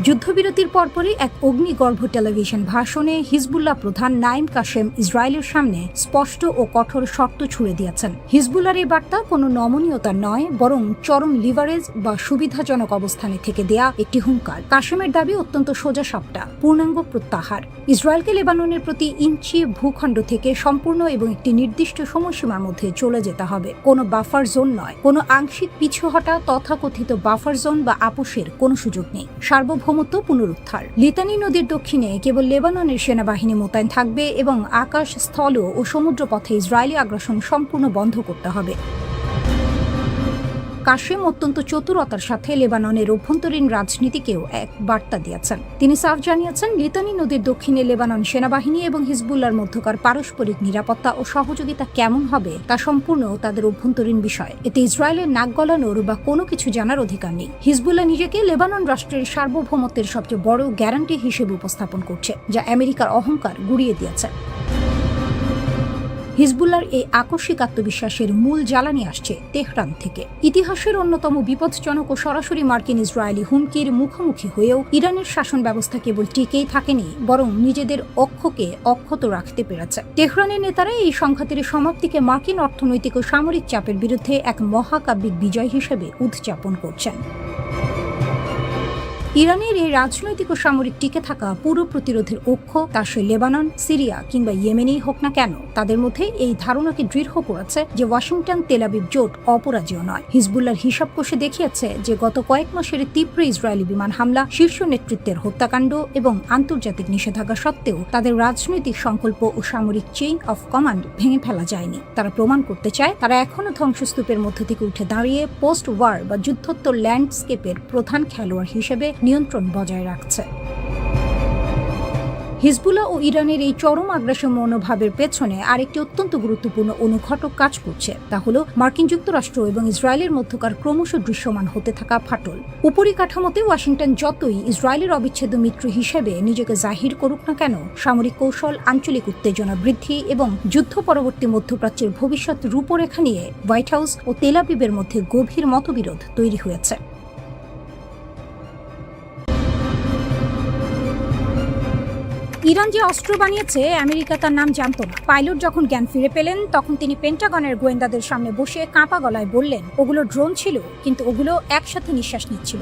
Speaker 1: যুদ্ধবিরতির পরপরই এক অগ্নিগর্ভ টেলিভিশন ভাষণে হিজবুল্লাহ প্রধান নাইম কাশেম ইসরায়েলের সামনে স্পষ্ট ও কঠোর শর্ত ছুড়ে দিয়েছেন। হিজবুল্লাহর এই বার্তা কোনো নমনীয়তা নয়, বরং চরম লিভারেজ বা সুবিধাজনক অবস্থানে থেকে দেয়া একটি হুঙ্কার। কাশেমের দাবি অত্যন্ত সোজাসাপটা, পূর্ণাঙ্গ প্রত্যাহার। ইসরায়েলকে লেবাননের প্রতি ইঞ্চি ভূখণ্ড থেকে সম্পূর্ণ এবং একটি নির্দিষ্ট সময়সীমার মধ্যে চলে যেতে হবে। কোনো বাফার জোন নয়, কোনো আংশিক পিছু হটা, তথাকথিত বাফার জোন বা আপোষের কোনো সুযোগ নেই। সার্বভৌমত্ব পুনরুদ্ধার। লিতানি নদীর দক্ষিণে কেবল লেবাননের সেনাবাহিনী মোতায়েন থাকবে এবং আকাশ, স্থল ও সমুদ্র পথে ইসরায়েলি আগ্রাসন সম্পূর্ণ বন্ধ করতে হবে। কাশেম অত্যন্ত চতুরতার সাথে লেবাননের অভ্যন্তরীণ রাজনীতিকেও এক বার্তা দিয়েছেন। তিনি সাফ জানিয়েছেন, লিতানি নদীর দক্ষিণে লেবানন সেনাবাহিনী এবং হিজবুল্লাহর মধ্যকার পারস্পরিক নিরাপত্তা ও সহযোগিতা কেমন হবে তা সম্পূর্ণ তাদের অভ্যন্তরীণ বিষয়। এতে ইসরায়েলের নাক গলানোর বা কোনো কিছু জানার অধিকার নেই। হিজবুল্লাহ নিজেকে লেবানন রাষ্ট্রের সার্বভৌমত্বের সবচেয়ে বড় গ্যারান্টি হিসেবে উপস্থাপন করছে, যা আমেরিকার অহংকার গুড়িয়ে দিয়েছে। হিজবুল্লাহর এই আকস্মিক আত্মবিশ্বাসের মূল জ্বালানি আসছে তেহরান থেকে। ইতিহাসের অন্যতম বিপজ্জনক ও সরাসরি মার্কিন ইসরায়েলি হুমকির মুখোমুখি হয়েও ইরানের শাসন ব্যবস্থা কেবল টিকেই থাকেনি, বরং নিজেদের অক্ষকে অক্ষত রাখতে পেরেছে। তেহরানের নেতারা এই সংঘাতের সমাপ্তিকে মার্কিন অর্থনৈতিক ও সামরিক চাপের বিরুদ্ধে এক মহাকাব্যিক বিজয় হিসেবে উদযাপন করছেন। ইরানের এই রাজনৈতিক ও সামরিক টিকে থাকা পুরো প্রতিরোধের অক্ষ, তা সে লেবানন, সিরিয়া কিংবা ইয়েমেনেই হোক না কেন, তাদের মধ্যে এই ধারণাকে দৃঢ় করেছে যে ওয়াশিংটন তেল আবিব জোট অপরাজেয় নয়। হিজবুল্লাহর হিসাব কষে দেখিয়েছে যে গত কয়েক মাসের তীব্র ইসরায়েলি বিমান হামলা, শীর্ষ নেতৃত্বের হত্যাকাণ্ড এবং আন্তর্জাতিক নিষেধাজ্ঞা সত্ত্বেও তাদের রাজনৈতিক সংকল্প ও সামরিক চেইন অফ কমান্ড ভেঙে ফেলা যায়নি। তারা প্রমাণ করতে চায় তারা এখনও ধ্বংসস্তূপের মধ্য থেকে উঠে দাঁড়িয়ে পোস্ট ওয়ার বা যুদ্ধোত্তর ল্যান্ডস্কেপের প্রধান খেলোয়াড় হিসেবে নিয়ন্ত্রণ বজায় রাখছে। হিজবুল্লাহ ও ইরানের এই চরম আগ্রাসী মনোভাবের পেছনে আরেকটি অত্যন্ত গুরুত্বপূর্ণ অনুঘটক কাজ করছে, তা হলো মার্কিন যুক্তরাষ্ট্র এবং ইসরায়েলের মধ্যকার ক্রমশ দৃশ্যমান হতে থাকা ফাটল। উপরিকাঠামোতে ওয়াশিংটন যতই ইসরায়েলের অবিচ্ছেদ্য মিত্র হিসেবে নিজেকে জাহির করুক না কেন, সামরিক কৌশল, আঞ্চলিক উত্তেজনা বৃদ্ধি এবং যুদ্ধ পরবর্তী মধ্যপ্রাচ্যের ভবিষ্যৎ রূপরেখা নিয়ে হোয়াইট হাউস ও তেল আবিবের মধ্যে গভীর মতবিরোধ তৈরি হয়েছে। ইরান যে অস্ত্র বানিয়েছে আমেরিকা তার নাম জানত না। পাইলট যখন জ্ঞান ফিরে পেলেন, তখন তিনি পেন্টাগনের গোয়েন্দাদের সামনে বসে কাঁপা গলায় বললেন, ওগুলো ড্রোন ছিল, কিন্তু ওগুলো একসাথে নিঃশ্বাস নিচ্ছিল।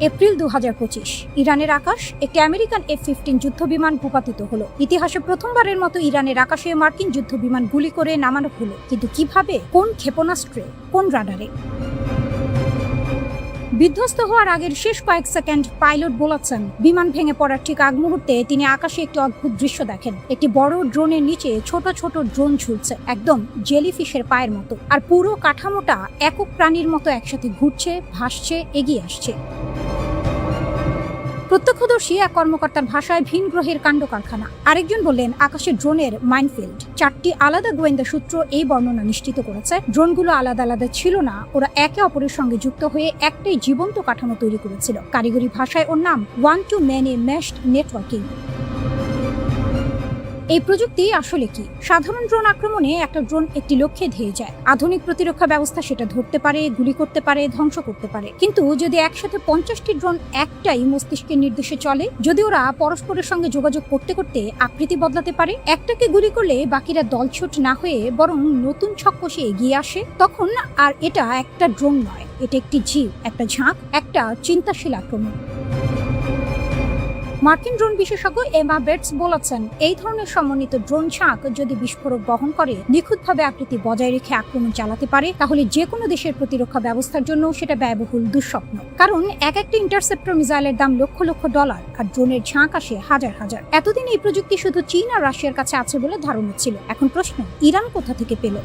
Speaker 1: এপ্রিল 2025 ইরানের আকাশ একটি আমেরিকান F-15 যুদ্ধবিমান ভূপাতিত হলো। ইতিহাসে প্রথমবারের মতো ইরানের আকাশে মার্কিন যুদ্ধবিমান গুলি করে নামানো হলো, কিন্তু কিভাবে, কোন ক্ষেপণাস্ত্রে, কোন রাডারে? বিধ্বস্ত হওয়ার আগের শেষ কয়েক সেকেন্ড পাইলট বলেছেন, বিমান ভেঙে পড়ার ঠিক আগ মুহূর্তে তিনি আকাশে একটি অদ্ভুত দৃশ্য দেখেন। একটি বড় ড্রোনের নিচে ছোট ছোট ড্রোন ঝুলছে, একদম জেলিফিশের পায়ের মতো, আর পুরো কাঠামোটা একক প্রাণীর মতো একসাথে ঘুরছে, ভাসছে, এগিয়ে আসছে। প্রত্যক্ষদর্শী এক কর্মকর্তার ভাষায় ভিন গ্রহের কাণ্ড কারখানা। আরেকজন বললেন, আকাশের ড্রোনের মাইনফিল্ড। 4টি আলাদা গোয়েন্দা সূত্র এই বর্ণনা নিশ্চিত করেছে ড্রোনগুলো আলাদা আলাদা ছিল না, ওরা একে অপরের সঙ্গে যুক্ত হয়ে একটাই জীবন্ত কাঠামো তৈরি করেছিল। কারিগরি ভাষায় ওর নাম ওয়ান টু ম্যানি মেশড নেটওয়ার্কিং। এই প্রযুক্তি আসলে কি? সাধারণ ড্রোন আক্রমণে একটা ড্রোন একটি লক্ষ্যে ধেয়ে যায়। আধুনিক প্রতিরক্ষা ব্যবস্থা সেটা ধরতে পারে, গুলি করতে পারে, ধ্বংস করতে পারে। কিন্তু যদি একসাথে 50টি ড্রোন একটাই মস্তিষ্কের নির্দেশে চলে, যদি ওরা পরস্পরের সঙ্গে যোগাযোগ করতে করতে আকৃতি বদলাতে পারে, একটাকে গুলি করলে বাকিরা দলছুট না হয়ে বরং নতুন ছক কষে এগিয়ে আসে, তখন আর এটা একটা ড্রোন নয়, এটা একটি জীব, একটা ঝাঁক, একটা চিন্তাশীল আক্রমণ। মার্কিন ড্রোন বিশেষজ্ঞ এমা বেটস বলেছেন, এই ধরনের সমন্বিত ড্রোন ঝাঁক যদি বিস্ফোরক বহন করে নিখুঁতভাবে আকৃতি বজায় রেখে আক্রমণ চালাতে পারে, তাহলে যে কোনো দেশের প্রতিরক্ষা ব্যবস্থার জন্য সেটা ব্যয়বহুল দুঃস্বপ্ন। কারণ এক একটা ইন্টারসেপ্টর মিসাইলের দাম লক্ষ লক্ষ ডলার, আর ড্রোনের ঝাঁক আসে হাজার হাজার। এতদিন এই প্রযুক্তি শুধু চীন আর রাশিয়ার কাছে আছে বলে ধারণা ছিল। এখন প্রশ্ন, ইরান কোথা থেকে পেল?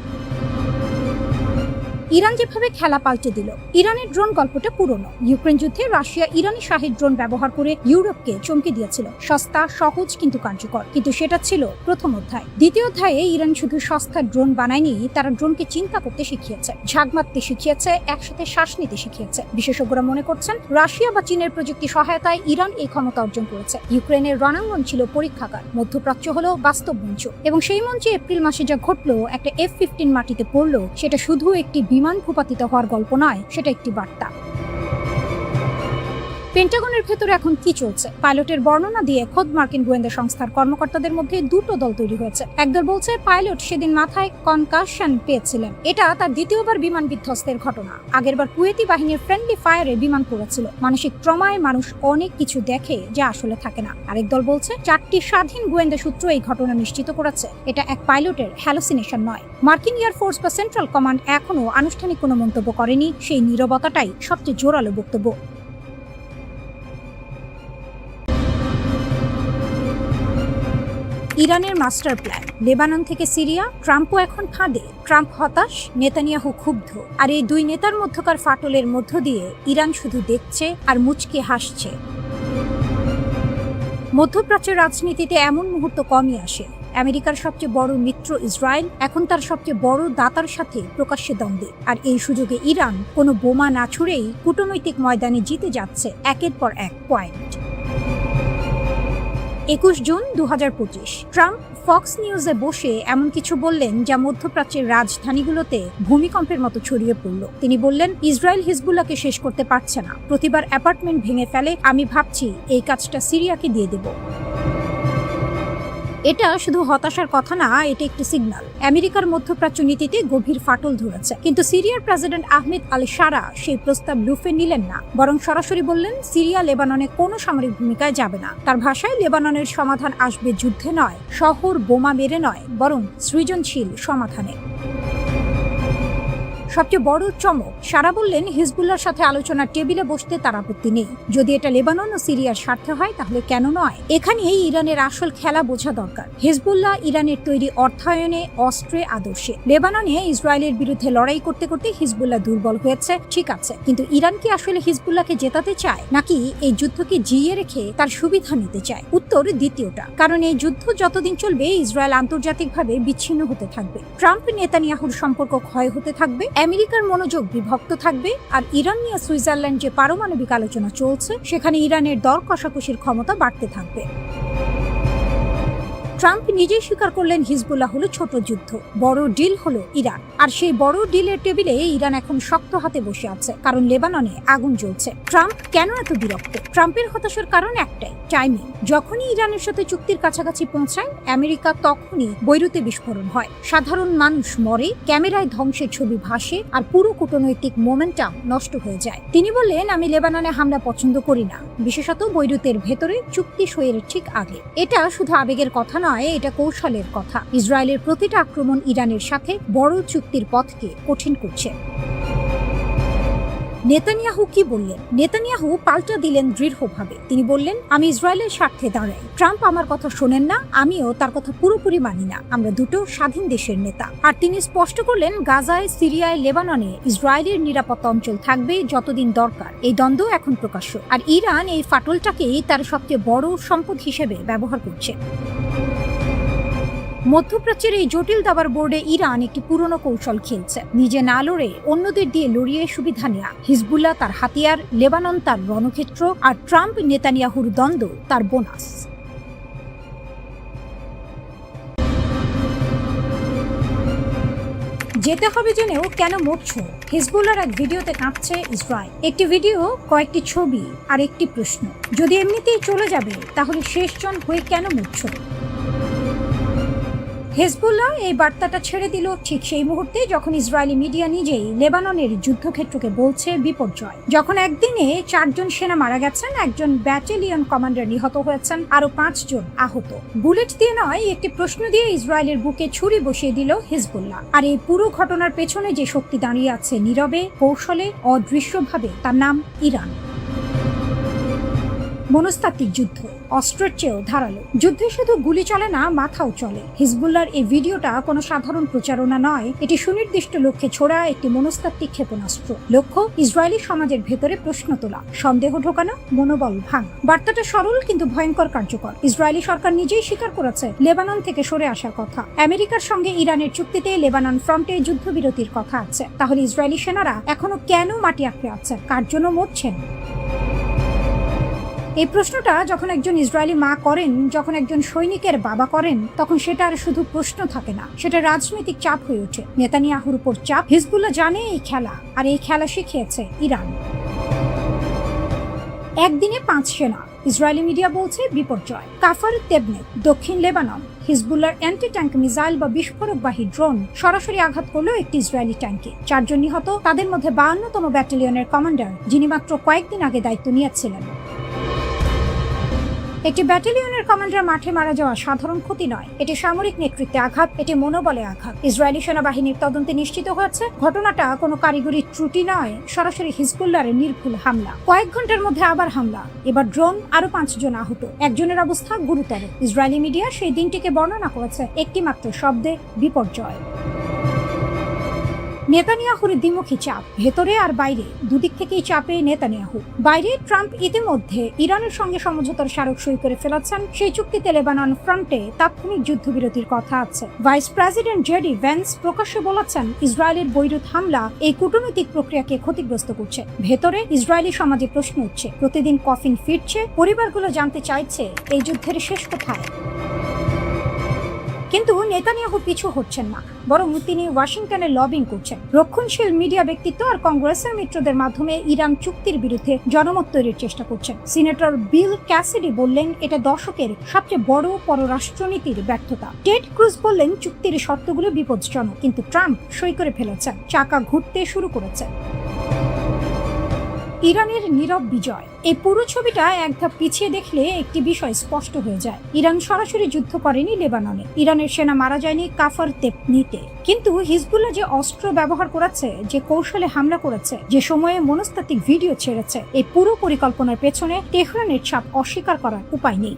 Speaker 1: ইরান যেভাবে খেলা পাল্টে দিল। ইরানের ড্রোন গল্পটা পুরনো। ইউক্রেন যুদ্ধে রাশিয়া ইরানি শাহী ড্রোন ব্যবহার করে ইউরোপকে চমকে দিয়েছিল। সস্তা, সহজ কিন্তু কার্যকর। কিন্তু সেটা ছিল প্রথম অধ্যায়। দ্বিতীয় অধ্যায়ে ইরান শুধু সস্তা ড্রোন বানায়নি, তারা ড্রোনকে চিন্তা করতে শিখিয়েছে, ঝাঁক মারতে শিখিয়েছে, একসাথে শ্বাস নিতে শিখিয়েছে। বিশেষজ্ঞরা মনে করছেন, রাশিয়া বা চীনের প্রযুক্তি সহায়তায় ইরান এই ক্ষমতা অর্জন করেছে। ইউক্রেনের রণাঙ্গন ছিল পরীক্ষাগার, মধ্যপ্রাচ্য হলো বাস্তব মঞ্চ। এবং সেই মঞ্চে এপ্রিল মাসে যা ঘটলো, একটা F-15 মাটিতে পড়লো, সেটা শুধু একটি বিমান ভূপাতিত হওয়ার গল্প নয়, সেটা একটি বার্তা। পেন্টাগনের ভেতরে এখন কি চলছে? পাইলটের বর্ণনা দিয়ে খোদ মার্কিন গোয়েন্দা সংস্থার কর্মকর্তাদের মধ্যে দুটো দল তৈরি হয়েছে। একদল বলছে পাইলট সেদিন মাথায় কনকাশন পেয়েছিলেন, এটা তার দ্বিতীয়বার বিমান বিধ্বস্তের ঘটনা। আগেরবার কুয়েতি বাহিনীর ফ্রেন্ডলি ফায়ারে বিমান পড়েছিল। মানসিক ট্রমায় মানুষ অনেক কিছু দেখে যা আসলে থাকে না। আরেক দল বলছে 4টি স্বাধীন গোয়েন্দা সূত্র এই ঘটনা নিশ্চিত করেছে এটা এক পাইলটের হ্যালুসিনেশন নয়। মার্কিন এয়ারফোর্স বা সেন্ট্রাল কমান্ড এখনো আনুষ্ঠানিক কোনো মন্তব্য করেনি। সেই নীরবতাটাই সবচেয়ে জোরালো বক্তব্য। ইরানের মাস্টার প্ল্যান, লেবানন থেকে সিরিয়া, ট্রাম্পও এখন ফাঁদে। ট্রাম্প হতাশ, নেতানিয়াহু ক্ষুব্ধ। আর এই দুই নেতার মধ্যকার ফাটলের মধ্য দিয়ে ইরান শুধু দেখছে আর মুচকি হাসছে। মধ্যপ্রাচ্যের রাজনীতিতে এমন মুহূর্ত কমই আসে। আমেরিকার সবচেয়ে বড় মিত্র ইসরায়েল এখন তার সবচেয়ে বড় দাতার সাথে প্রকাশ্যে দ্বন্দ্বে। আর এই সুযোগে ইরান কোনো বোমা না ছুড়েই কূটনৈতিক ময়দানে জিতে যাচ্ছে একের পর এক পয়েন্ট। 21 জুন 2025 ট্রাম্প ফক্স নিউজে বসে এমন কিছু বললেন যা মধ্যপ্রাচ্যের রাজধানীগুলোতে ভূমিকম্পের মতো ছড়িয়ে পড়ল। তিনি বললেন, ইসরায়েল হিজবুল্লাহকে শেষ করতে পারছে না, প্রতিবার অ্যাপার্টমেন্ট ভেঙে ফেলে, আমি ভাবছি এই কাজটা সিরিয়াকে দিয়ে দেব। এটা শুধু হতাশার কথা না, এটা একটি সিগন্যাল। আমেরিকার মধ্যপ্রাচ্য নীতিতে গভীর ফাটল ধরেছে। কিন্তু সিরিয়ার প্রেসিডেন্ট আহমেদ আল শারা সেই প্রস্তাব লুফে নিলেন না, বরং সরাসরি বললেন সিরিয়া লেবাননে কোনো সামরিক ভূমিকায় যাবে না। তার ভাষায় লেবাননের সমাধান আসবে যুদ্ধে নয়, শহর বোমা মেরে নয়, বরং সৃজনশীল সমাধানে। সবচেয়ে বড় চমক, শারা বললেন হিজবুল্লাহর সাথে আলোচনার টেবিলে বসতে তার আপত্তি নেই। যদি এটা লেবানন ও সিরিয়ার স্বার্থে হয় তাহলে কেন নয়? এখানেই ইরানের আসল খেলা বোঝা দরকার। হিজবুল্লাহ ইরানের তৈরি অর্থায়নে, অস্ত্রে, আদর্শে। লেবাননে ইসরায়েলের বিরুদ্ধে লড়াই করতে করতে হিজবুল্লাহ দুর্বল হয়েছে, ঠিক আছে, কিন্তু ইরান কি আসলে হিজবুল্লাহকে জেতাতে চায়, নাকি এই যুদ্ধকে জিইয়ে রেখে তার সুবিধা নিতে চায়? উত্তর দ্বিতীয়টা। কারণ এই যুদ্ধ যতদিন চলবে ইসরায়েল আন্তর্জাতিকভাবে বিচ্ছিন্ন হতে থাকবে, ট্রাম্প নেতানিয়াহুর সম্পর্ক ক্ষয় হতে থাকবে, আমেরিকার মনোযোগ বিভক্ত থাকবে, আর ইরান নিয়ে সুইজারল্যান্ড যে পারমাণবিক আলোচনা চলছে সেখানে ইরানের দর কষাকষির ক্ষমতা বাড়তে থাকবে। ট্রাম্প নিজেই স্বীকার করলেন হিজবুল্লাহ হলো ছোট যুদ্ধ, বড় ডিল হলো ইরান। আর সেই বড় ডিলের টেবিলে ইরান এখন শক্ত হাতে বসে আছে, কারণ লেবাননে আগুন জ্বলছে। ট্রাম্প কেন এত বিরক্ত? ট্রাম্পের হতাশার কারণ একটাই, টাইমিং। যখনই ইরানের সাথে চুক্তির কাছাকাছি পৌঁছায় আমেরিকা, তখনই বৈরুতে বিস্ফোরণ হয়, সাধারণ মানুষ মরে, ক্যামেরায় ধ্বংসের ছবি ভাসে, আর পুরো কূটনৈতিক মোমেন্টাম নষ্ট হয়ে যায়। তিনি বললেন, আমি লেবাননে হামলা পছন্দ করি না, বিশেষত বৈরুতের ভেতরে চুক্তি সইয়ের ঠিক আগে। এটা শুধু আবেগের কথা নয়, এটা কৌশলের কথা। ইসরায়েলের প্রতিটা আক্রমণ ইরানের সাথে বড় চুক্তির পথকে কঠিন করছে। নেতানিয়াহু কি বললেন? নেতানিয়াহু পাল্টা দিলেন দৃঢ়ভাবে। তিনি বললেন, আমি ইসরায়েলের স্বার্থে দাঁড়াই। ট্রাম্প আমার কথা শোনেন না, আমিও তার কথা পুরোপুরি মানি না। আমরা দুটো স্বাধীন দেশের নেতা। আর তিনি স্পষ্ট করলেন, গাজায়, সিরিয়ায়, লেবাননে ইসরায়েলের নিরাপত্তা অঞ্চল থাকবে যতদিন দরকার। এই দ্বন্দ্ব এখন প্রকাশ্য, আর ইরান এই ফাটলটাকেই তার সবচেয়ে বড় সম্পদ হিসেবে ব্যবহার করছে। মধ্যপ্রাচ্যের এই জটিল দাবার বোর্ডে ইরান একটি পুরনো কৌশল খেলছে, নিজে না লড়ে অন্যদের দিয়ে লড়িয়ে সুবিধা নেয়া। হিজবুল্লাহ তার হাতিয়ার, লেবানন তার রণক্ষেত্র, আর ট্রাম্প নেতানিয়াহুর দ্বন্দ্ব তার বোনাস। যেতে হবে জেনেও কেন মরছো? হিজবুল্লাহর এক ভিডিওতে কাঁপছে ইসরায়েল। একটি ভিডিও, কয়েকটি ছবি আর একটি প্রশ্ন, যদি এমনিতেই চলে যাবে তাহলে শেষজন হয়ে কেন মরছো? হিজবুল্লাহ এই বার্তাটা ছেড়ে দিল ঠিক সেই মুহূর্তে যখন ইসরায়েলি মিডিয়া নিজেই লেবাননের যুদ্ধক্ষেত্রকে বলছে বিপর্যয়। যখন একদিনে 4 জন সেনা মারা গেছেন, একজন ব্যাটালিয়ন কমান্ডার নিহত হয়েছেন, আরো 5 জন আহত। বুলেট দিয়ে নয়, একটি প্রশ্ন দিয়ে ইসরায়েলের বুকে ছুরি বসিয়ে দিল হিজবুল্লাহ। আর এই পুরো ঘটনার পেছনে যে শক্তি দাঁড়িয়ে আছে নীরবে, কৌশলে, অদৃশ্যভাবে, তার নাম ইরান। মনস্তাত্ত্বিক যুদ্ধ, অস্ত্রের চেয়েও ধারালো। যুদ্ধে শুধু গুলি চলে না, মাথাও চলে। হিজবুল্লাহর এই ভিডিওটা কোনো সাধারণ প্রচারণা নয়, এটি সুনির্দিষ্ট লক্ষ্যে ছোড়া একটি মনস্তাত্ত্বিক ক্ষেপণাস্ত্র। লক্ষ্য ইসরায়েলি সমাজের ভেতরে প্রশ্ন তোলা, সন্দেহ ঢোকানো, মনোবল ভাঙা। বার্তাটা সরল কিন্তু ভয়ঙ্কর কার্যকর। ইসরায়েলি সরকার নিজেই স্বীকার করেছে লেবানন থেকে সরে আসার কথা। আমেরিকার সঙ্গে ইরানের চুক্তিতে লেবানন ফ্রন্টে যুদ্ধবিরতির কথা আছে। তাহলে ইসরায়েলি সেনারা এখনো কেন মাটি আঁকড়ে আছে? কার জন্য মরছেন? এই প্রশ্নটা যখন একজন ইসরায়েলি মা করেন, যখন একজন সৈনিকের বাবা করেন, তখন সেটা আর শুধু প্রশ্ন থাকে না, সেটা রাজনৈতিক চাপ হয়ে ওঠে। নেতানিয়াহুর উপর চাপ। হিজবুল্লাহ জানে এই খেলা, আর এই খেলা শিখিয়েছে ইরান। একদিনে 5 সেনা, ইসরায়েলি মিডিয়া বলছে বিপর্যয়। কাফার তেবনে, দক্ষিণ লেবানন, হিজবুল্লাহর অ্যান্টি ট্যাঙ্ক মিসাইল বা বিস্ফোরকবাহী ড্রোন সরাসরি আঘাত করলো একটি ইসরায়েলি ট্যাঙ্কে। 4 জন নিহত, তাদের মধ্যে 52তম ব্যাটালিয়নের কমান্ডার, যিনি মাত্র কয়েকদিন আগে দায়িত্ব নিয়েছিলেন। একটি ব্যাটালিয়নের কমান্ডার মাঠে মারা যাওয়া সাধারণ ক্ষতি নয়, এটি সামরিক নেতৃত্বে আঘাত, এটি মনোবলে আঘাত। ইসরায়েলি সেনাবাহিনীর তদন্তে নিশ্চিত হয়েছে ঘটনাটা কোনো কারিগরি ত্রুটি নয়, সরাসরি হিজবুল্লাহর নির্ভুল হামলা। কয়েক ঘন্টার মধ্যে আবার হামলা, এবার ড্রোন, আরো 5 জন আহত, একজনের অবস্থা গুরুতর। ইসরায়েলি মিডিয়া সেই দিনটিকে বর্ণনা করেছে একটি মাত্র শব্দে, বিপর্যয়। নেতানিয়াহুর দ্বিমুখী চাপ, ভেতরে আর বাইরে দুদিক থেকেই চাপে নেতানিয়াহু। বাইরে ট্রাম্প ইতিমধ্যে ইরানের সঙ্গে সমঝোতার স্মারক সই করে ফেলেছেন, সেই চুক্তিতে লেবানন ফ্রন্টে তাৎক্ষণিক যুদ্ধবিরতির কথা আছে। ভাইস প্রেসিডেন্ট জেডি ভ্যান্স প্রকাশ্যে বলেছেন ইসরায়েলের বৈরুত হামলা এই কূটনৈতিক প্রক্রিয়াকে ক্ষতিগ্রস্ত করছে। ভেতরে ইসরায়েলি সমাজে প্রশ্ন উঠছে, প্রতিদিন কফিন ফিরছে, পরিবারগুলো জানতে চাইছে এই যুদ্ধের শেষ কোথায়। কিন্তু নেতানিয়াহু পিছু হচ্ছেন না, বরং তিনি ওয়াশিংটনে লবিং করছেন। রক্ষণশীল মিডিয়া ব্যক্তিত্ব আর কংগ্রেসের মিত্রদের মাধ্যমে ইরান চুক্তির বিরুদ্ধে জনমত তৈরির চেষ্টা করছেন। সিনেটর বিল ক্যাসিডি বললেন এটা দশকের সবচেয়ে বড় পররাষ্ট্রনীতির ব্যর্থতা। টেড ক্রুজ বললেন চুক্তির শর্তগুলো বিপজ্জনক, কিন্তু ট্রাম্প সই করে ফেলেছেন, চাকা ঘুরতে শুরু করেছেন। ইরানের নীরব বিজয়, এই পুরো ছবিটা এক ধাপ পিছিয়ে দেখলে একটি বিষয় স্পষ্ট হয়ে যায়। ইরান সরাসরি যুদ্ধ করেনি লেবাননে, ইরানের সেনা মারা যায়নি কাফার তেপনিতে, কিন্তু হিজবুল্লাহ যে অস্ত্র ব্যবহার করেছে, যে কৌশলে হামলা করেছে, যে সময়ে মনস্তাত্ত্বিক ভিডিও ছেড়েছে, এই পুরো পরিকল্পনার পেছনে তেহরানের ছাপ অস্বীকার করার উপায় নেই।